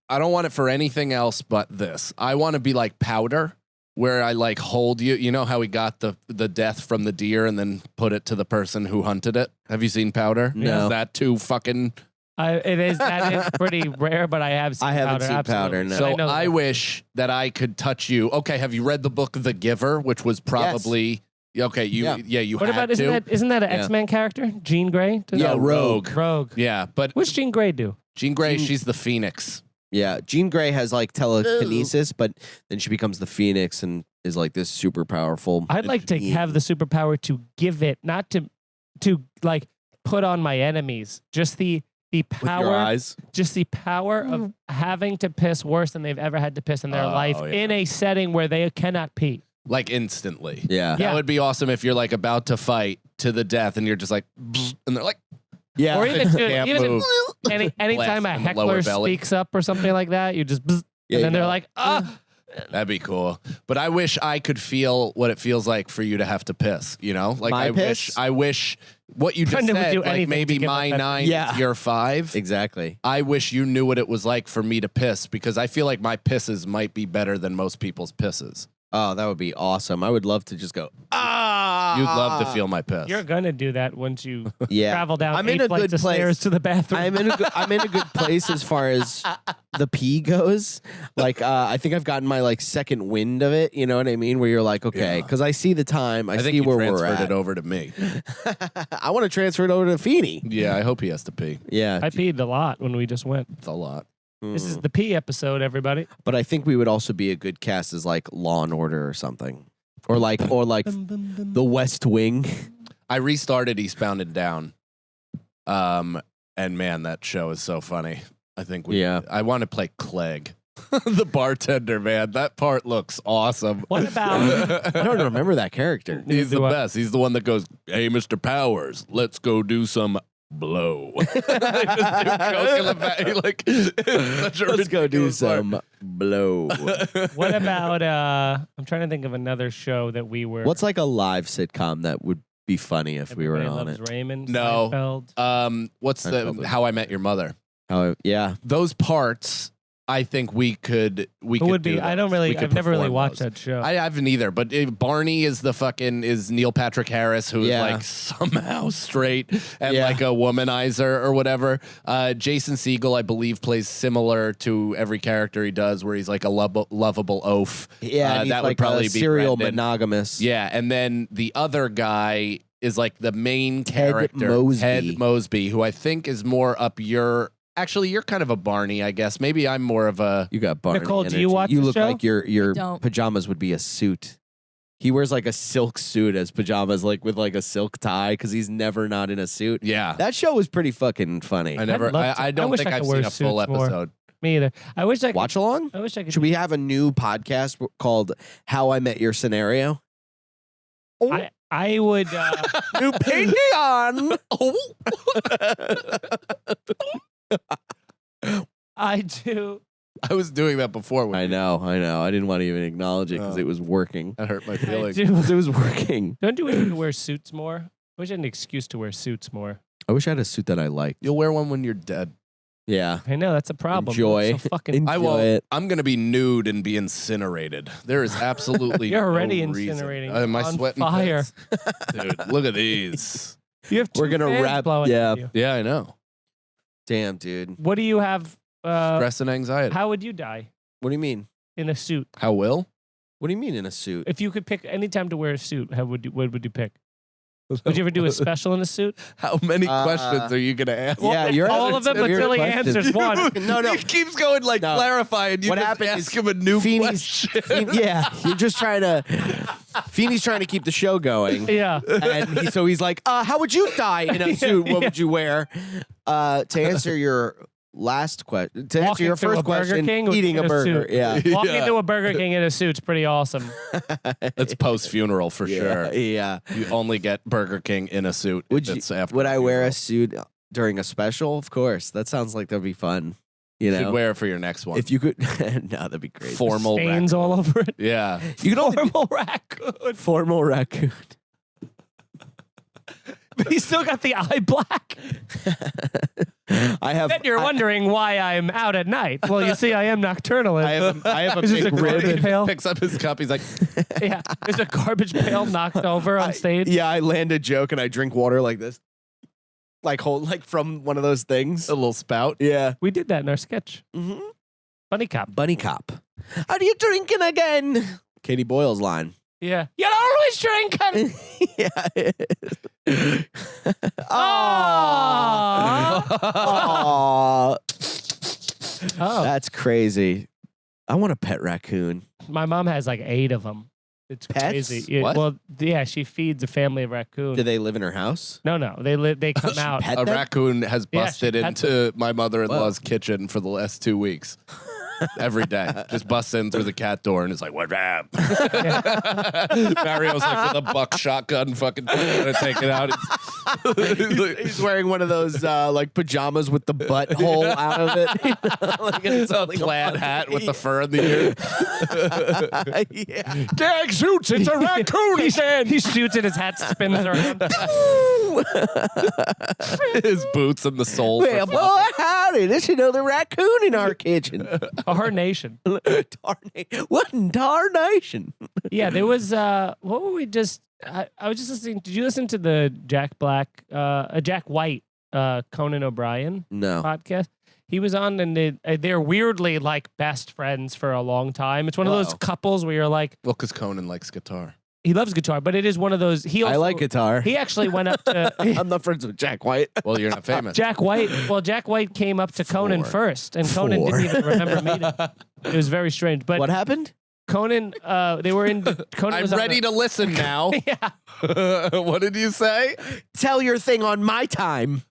I don't want it for anything else but this. I want to be like Powder, where I like hold you. You know how he got the death from the deer and then put it to the person who hunted it? Have you seen Powder? No. Is that too fucking... That is pretty rare, but I have seen I haven't Powder, seen Powder, absolutely. no. So know I that. wish that I could touch you. Okay, have you read the book The Giver, which was probably... Okay, you What had about to. isn't that an Yeah. X-Men character? Jean Grey? Does Yeah, that- Rogue. Rogue. Yeah, but What's Jean Grey do? Jean Grey, she's the Phoenix. Yeah, Jean Grey has like telekinesis, but then she becomes the Phoenix and is like this super powerful. I'd like to have the superpower to give it, not to like put on my enemies. Just the with power, your eyes. just the power of having to piss worse than they've ever had to piss in their life yeah. in a setting where they cannot pee. Like instantly. Yeah. That would be awesome if you're like about to fight to the death and you're just like, and they're like, Yeah. Or even, Can't even move. anytime a Blast in the lower heckler belly. speaks up or something like that, you just bzz, Yeah, and you then they're know. like, ah. that'd be cool. But I wish I could feel what it feels like for you to have to piss, you know? Like My piss? I wish what you just Brendan would said, do like anything maybe to give my up that- 9 Yeah. is your 5. Exactly. I wish you knew what it was like for me to piss because I feel like my pisses might be better than most people's pisses. Oh, that would be awesome. I would love to just go, ah. You'd love to feel my piss. You're gonna do that once you Yeah. travel down I'm 8 in a flights good of place. stairs to the bathroom. I'm in a good place as far as the pee goes. Like I think I've gotten my like second wind of it. You know what I mean? Where you're like, okay, Yeah. because I see the time. I I think see you where we're transferred at. it over to me. I want to transfer it over to Feeney. Yeah, I hope he has to pee. Yeah. I peed a lot when we just went. It's a lot. This is the pee episode, everybody. But I think we would also be a good cast as like Law and Order or something, or like The West Wing. I restarted Eastbound and Down. And man, that show is so funny. I think I want to play Clegg. The bartender, man. That part looks awesome. What about I don't remember that character. He's the Do I- best. He's the one that goes, "Hey, Mr. Powers, let's go do some blow." They just do coke in the back. Like, it's such a Let's go do ridiculous part. some blow. what about I'm trying to think of another show that we were What's like a live sitcom that would be funny if we were Everybody on Loves it? Raymond, No. Seinfeld. What's I felt the it. How I Met Your Mother? Yeah. Those parts, I think we could. Who would be? do I those. don't We really. could I've never really perform watched those. that show. I haven't either, but Barney is is Neil Patrick Harris, who is Yeah. like somehow straight and Yeah. like a womanizer or whatever. Jason Segel, I believe, plays similar to every character he does, where he's like a lovable oaf. Yeah, and he's that like would probably a be serial Brendan. monogamous. Yeah, and then the other guy is like the main character, Mosby. Ted Mosby, who I think is more up your. Actually, you're kind of a Barney, I guess. Maybe I'm more of a. You got Barney Nicole, do you energy. watch You the look show? like your don't. pajamas would be a suit. He wears like a silk suit as pajamas, like with like a silk tie, because he's never not in a suit. Yeah, That show was pretty fucking funny. I never. love to- I I don't wish think I I've could wear seen a full suits more. episode. Me either. I wish I could. Watch along? I wish I could. Should we have a new podcast called How I Met Your Scenario? I would. New Patreon. I do. I was doing that before. When I know. I didn't want to even acknowledge it because Oh. it was working. That hurt my I feelings. do. It was working. Don't you wish you could wear suits more? I wish I had an excuse to wear suits more. I wish I had a suit that I liked. You'll wear one when you're dead. Yeah. I know that's a problem. Enjoy. So fucking. Enjoy I won't. it. I'm gonna be nude and be incinerated. There is absolutely. You're already no reason. incinerating. Am I On sweating? fire. pits? Dude, look at these. You have two We're gonna fans wrap- blowing yeah. at you. Yeah, I know. Damn, dude. What do you have? Stress and anxiety. How would you die What do you mean? in a suit? How will? What do you mean in a suit? If you could pick any time to wear a suit, what would you pick? Would you ever do a special in a suit? How many Uh, questions are you gonna ask? Yeah, you're all of them, but weird Billy questions. answers one. No. He keeps going like No. clarify, and you What just happened ask is him a new Feeney's- question. Yeah, you're just trying to. Feeney's trying to keep the show going. Yeah. And so he's like, how would you die in a suit? What would you wear? To answer your last question. To answer Walking your through first a Burger question, King with- eating in a a burger. suit. Yeah. Walking Yeah. into a Burger King in a suit's pretty awesome. That's post-funeral for sure. Yeah. You only get Burger King in a suit. Would if it's after would I wear a funeral. suit during a special? Of course. That sounds like that'd be fun. You You should know, wear it for your next one. if you could. No, that'd be great. Formal Stains raccoon. all over it. Yeah. You could only Formal raccoon. formal raccoon. But he's still got the eye black. I have. Bet you're wondering why I'm out at night. Well, you see, I am nocturnal. I have a Is this big a garbage ribbon. pail? Picks up his cup. He's like, Yeah, there's a garbage pail knocked over on stage. Yeah, I land a joke and I drink water like this, like from one of those things. a little spout. Yeah. We did that in our sketch. Mm-hmm. Funny cop. Bunny cop. Are you drinking again? Katie Boyle's line. Yeah. You're always drinking. Yeah. Aww. Aw. Oh, That's crazy. I want a pet raccoon. my mom has like 8 of them. It's Pets? crazy. Yeah, What? well, yeah, she feeds a family of raccoons. Do they live in her house? No, they come out. Pet A them? raccoon has Yeah, busted she pets into my mother-in-law's kitchen for the last 2 weeks. Every day. Just busts in through the cat door and is like, what's up? Mario's like with a buck shotgun fucking trying to take it out. He's wearing one of those like pajamas with the butthole out of it. You know, like It's a plaid hat with the fur in the ear. yeah. Gag suits, it's a raccoon again. He shoots and his hat spins around. His boots and the soles. Well, boy, howdy. There's another raccoon in our kitchen. Her nation. What in tarnation? Yeah, there was what were we just I was just listening. Did you listen to the Jack White Conan O'Brien No. podcast? He was on and they're weirdly like best friends for a long time. It's one of those Whoa. couples where you're like, Well, because Conan likes guitar. he loves guitar, but it is one of those he also, I like guitar. He actually went up to I'm not friends with Jack White. Well, you're not famous. Jack White. Well, Jack White came up to Conan 4. first, and Conan didn't even remember meeting him. It was very strange. But What happened? Conan, they were in. Conan I'm was on ready to listen now. Yeah. What did you say? Tell your thing on my time.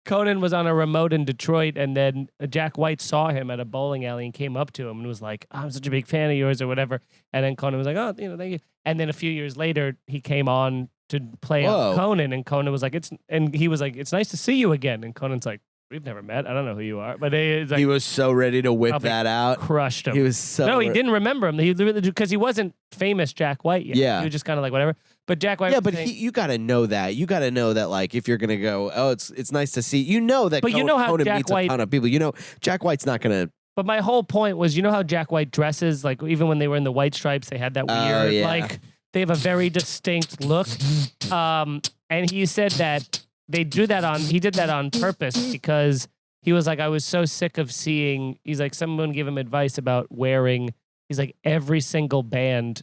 Conan was on a remote in Detroit, and then Jack White saw him at a bowling alley and came up to him and was like, "I'm such a big fan of yours," or whatever. And then Conan was like, "Oh, thank you." And then a few years later, he came on to play Whoa. Conan, and Conan was like, he was like, "It's nice to see you again." And Conan's like, "We've never met. I don't know who you are," but he's like, He was so ready to whip Probably that out. crushed him. He was so. No, he didn't remember him. He because he wasn't famous Jack White yet. Yeah. He was just kind of like whatever. But Jack White. Yeah, was but saying- you got to know that. You got to know that, like, if you're gonna go, oh, it's nice to see. You know that. But you know how Conan Jack meets White- a ton of people. You know, Jack White's not gonna. But my whole point was, you know how Jack White dresses? Like even when they were in the White Stripes, they had that weird, yeah. like they have a very distinct look. And he said that they do that on. He did that on purpose because he was like, I was so sick of seeing. He's like, someone gave him advice about wearing. He's like, every single band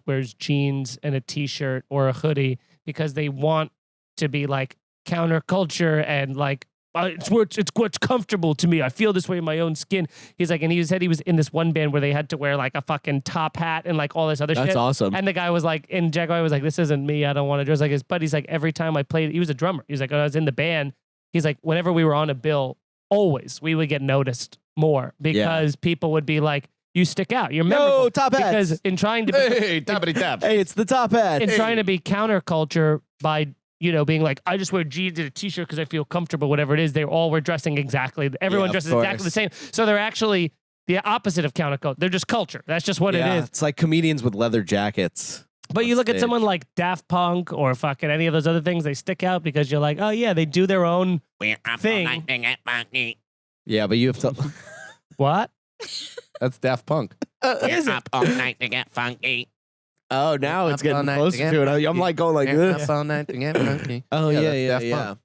wears jeans and a t-shirt or a hoodie because they want to be like counterculture and like it's what's comfortable to me. I feel this way in my own skin. He's like, and he said he was in this one band where they had to wear like a fucking top hat and like all this other shit. That's awesome. And the guy was like, and Jack White was like, this isn't me. I don't want to dress like his buddy's like, every time I played, he was a drummer. He was like, when I was in the band, he's like, whenever we were on a bill, always we would get noticed more because people would be like, you stick out. You're memorable. No, top hats. Because in trying to be, Hey, tappity tap. Hey, it's the top hat. in trying to be counterculture by, you know, being like, I just wear jeans and a t-shirt because I feel comfortable, whatever it is. They all were dressing exactly. Everyone Yeah, of dresses exactly course. the same. So they're actually the opposite of counterculture. They're just culture. That's just what Yeah, it is. it's like comedians with leather jackets. But you on look at stage. someone like Daft Punk or fucking any of those other things, they stick out because you're like, oh yeah, they do their own thing. Yeah, but you have to. What? That's Daft Punk. Is it? all night to get funky. Oh, now it's Up all getting night closer together. to it. I'm like going like, Yeah, ugh. up all night to get funky. Oh Yeah, yeah, that's yeah, Daft yeah. Punk.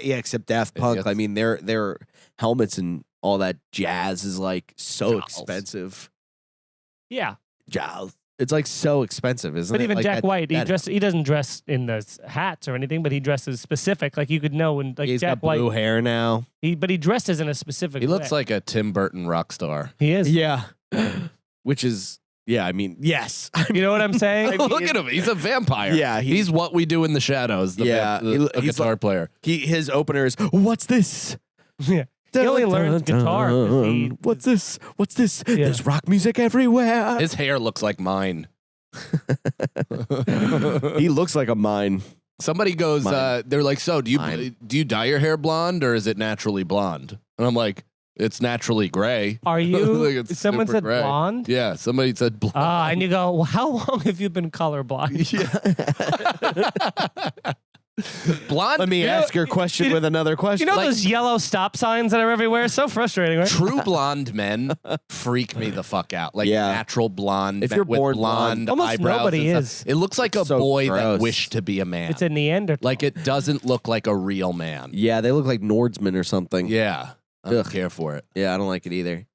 Yeah, except Daft Yeah, Punk. I yes. mean, their helmets and all that jazz is like so Jazz. expensive. Yeah. Jazz. It's like so expensive, isn't But it? even Like Jack that- White, that- he doesn't dress in the hats or anything, but he dresses specific. Like you could know when like He's Jack got blue White, hair now. but he dresses in a specific He looks way. like a Tim Burton rock star. He is. Yeah, which is I mean, yes. You know what I'm saying? Look at him. He's a vampire. Yeah, he's what we do in the shadows. The Yeah, he's he's guitar player. His opener is, what's this? Yeah. He only learns guitar. 'Cause he- What's this? What's this? Yeah. There's rock music everywhere. His hair looks like mine. He looks like a mine. Somebody goes, Mine. they're like, so do Mine. you dye your hair blonde or is it naturally blonde? And I'm like, it's naturally gray. Are you? Like, it's Someone super said gray. blonde. Yeah, somebody said blonde. And you go, well, how long have you been colorblind? Blonde. Let me ask your question with another You question. know those yellow stop signs that are everywhere? So frustrating, right? True blonde men freak me the fuck out. Like Yeah. natural blonde, If men you're with born blonde Almost eyebrows. nobody and is. stuff. It looks like a So boy gross. that wished to be a man. It's a Neanderthal. Like it doesn't look like a real man. Yeah, they look like Nordsmen or something. Yeah, I don't Ugh. care for it. Yeah, I don't like it either.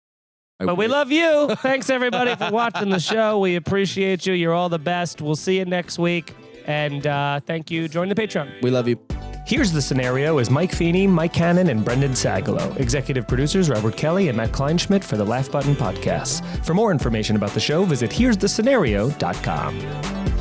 But we love you. Thanks, everybody, for watching the show. We appreciate you. You're all the best. We'll see you next week. And thank you. Join the Patreon. We love you. Here's the Scenario is Mike Feeney, Mike Cannon, and Brendan Sagalow. Executive producers Robert Kelly and Matt Kleinschmidt for the Laugh Button Podcasts. For more information about the show, visit here'sthescenario.com.